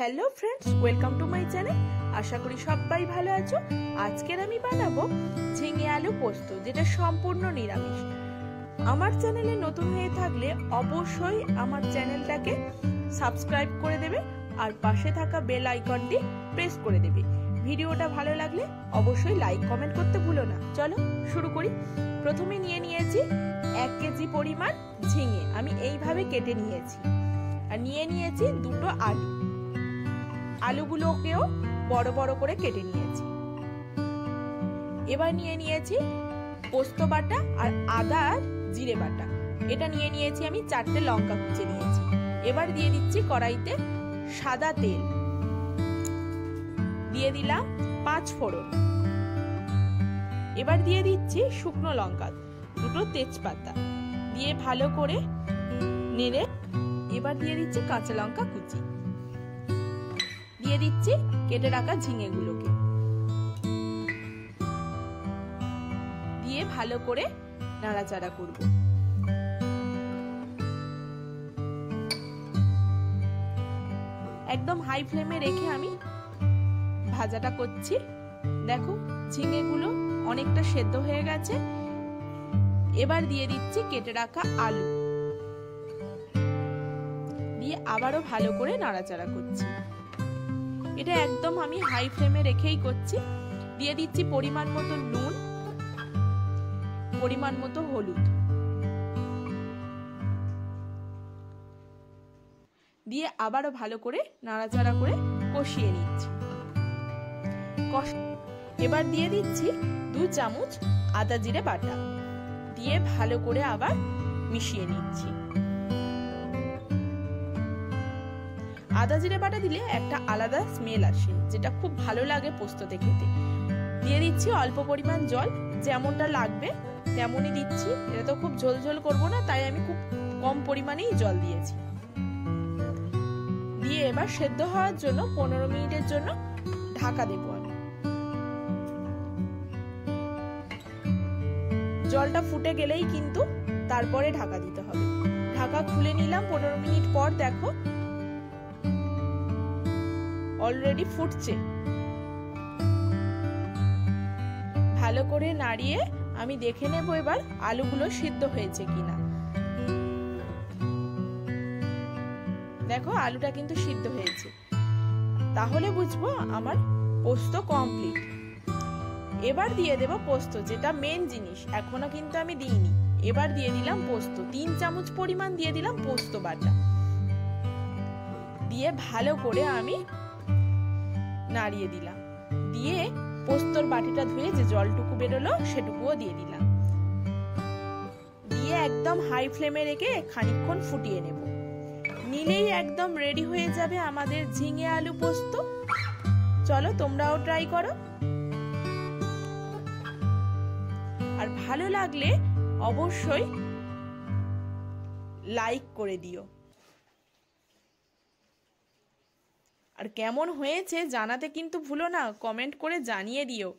Hello friends, welcome to my channel. आशा करी सबाई भालो आछो। आजकेर आमी बानाबो झिंगे आलू पोस्तो, जेटा सम्पूर्ण निरामिष। आमार चैनेले नतुन हये थाकले अवश्यई आमार चैनेलटाके सबस्क्राइब करे देबे और पाशे थाका बेल आइकनटी प्रेस करे देबे। भिडियोटा भालो लागले अवश्यई लाइक कमेंट करते भुलो ना। चलो शुरू करी। प्रथमे निये नियेछि 1 केजी परिमाण झिंगे आमी एइभाবে केटे नियेछि और निये नियेछि दुटो आलू। आलूगुलोकेও বড় বড় করে কেটে নিয়েছি। এবার নিয়ে নিয়েছি পোস্ত বাটা আর আদা আর জিরে বাটা। এটা নিয়ে নিয়েছি আমি 4টে লঙ্কা কুচি নিয়েছি। এবার দিয়ে দিচ্ছি কড়াইতে সাদা তেল, দিয়ে দিলাম 5 ফোড়ন। এবার দিয়ে দিচ্ছি শুকনো লঙ্কা, দুটো তেজপাতা দিয়ে ভালো করে নেড়ে এবার দিয়ে দিচ্ছি কাঁচা লঙ্কা কুচি, দিয়ে দিচ্ছি কেটে রাখা ঝিঙেগুলোকে, দিয়ে ভালো করে নাড়াচাড়া করব। একদম হাই ফ্লেমে রেখে আমি ভাজাটা করছি। দেখো ঝিঙেগুলো অনেকটা সেদ্ধ হয়ে গেছে। এবার দিয়ে দিচ্ছি কেটে রাখা আলু, দিয়ে আবারও ভালো করে নাড়াচাড়া করছি। এটা একদম আমি হাই ফ্লেমে রেখেই করছি। দিয়ে দিচ্ছি পরিমাণ মতো নুন, পরিমাণ মতো হলুদ, দিয়ে আবারও ভালো করে নাড়াচাড়া করে কষিয়ে নিচ্ছি। এবার দিয়ে দিচ্ছি 2 চামচ আদা জিরে বাটা, দিয়ে ভালো করে আবার মিশিয়ে নিচ্ছি। আদা জিরে বাটা দিলে একটা আলাদা স্মেল আসে, যেটা খুব ভালো লাগে পোস্ততে খেতে। দিয়ে দিচ্ছি অল্প পরিমাণ জল, যেমনটা লাগবে তেমনই দিচ্ছি। এটা তো খুব ঝোল ঝোল করবো না, তাই আমি খুব কম পরিমাণেই জল দিয়েছি। দিয়ে এবার সেদ্ধ হওয়ার জন্য 15 মিনিটের জন্য ঢাকা দেবো আমি। জলটা ফুটে গেলেই কিন্তু তারপরে ঢাকা দিতে হবে। ঢাকা খুলে নিলাম 15 মিনিট পর। দেখো অলরেডি ফুটছে। ভালো করে নাড়িয়ে আমি দেখে নেব এবার আলুগুলো সিদ্ধ হয়েছে কিনা। দেখো আলুটা কিন্তু সিদ্ধ হয়েছে, তাহলে বুঝবো আমার পোস্ত কমপ্লিট। এবার দিয়ে দেব পোস্ত, যেটা মেন জিনিস, এখনো কিন্তু আমি দিইনি। এবার দিয়ে দিলাম পোস্ত, 3 চামচ পরিমাণ দিয়ে দিলাম পোস্ত বাটা, দিয়ে ভালো করে আমি নাড়িয়ে দিলাম। দিয়ে পোস্তর বাটিটা ধুয়ে যে জলটুকু বেরোলো সেটুকুও দিয়ে দিলাম। দিয়ে একদম হাই ফ্লেমে রেখে খানিকক্ষণ ফুটিয়ে নেব। নিলেই একদম রেডি হয়ে যাবে আমাদের ঝিঙে আলু পোস্ত। চলো তোমরাও ট্রাই করো। আর ভালো লাগলে অবশ্যই লাইক করে দিও। আর কেমন হয়েছে জানাতে কিন্তু ভুলো না, কমেন্ট করে জানিয়ে দিও।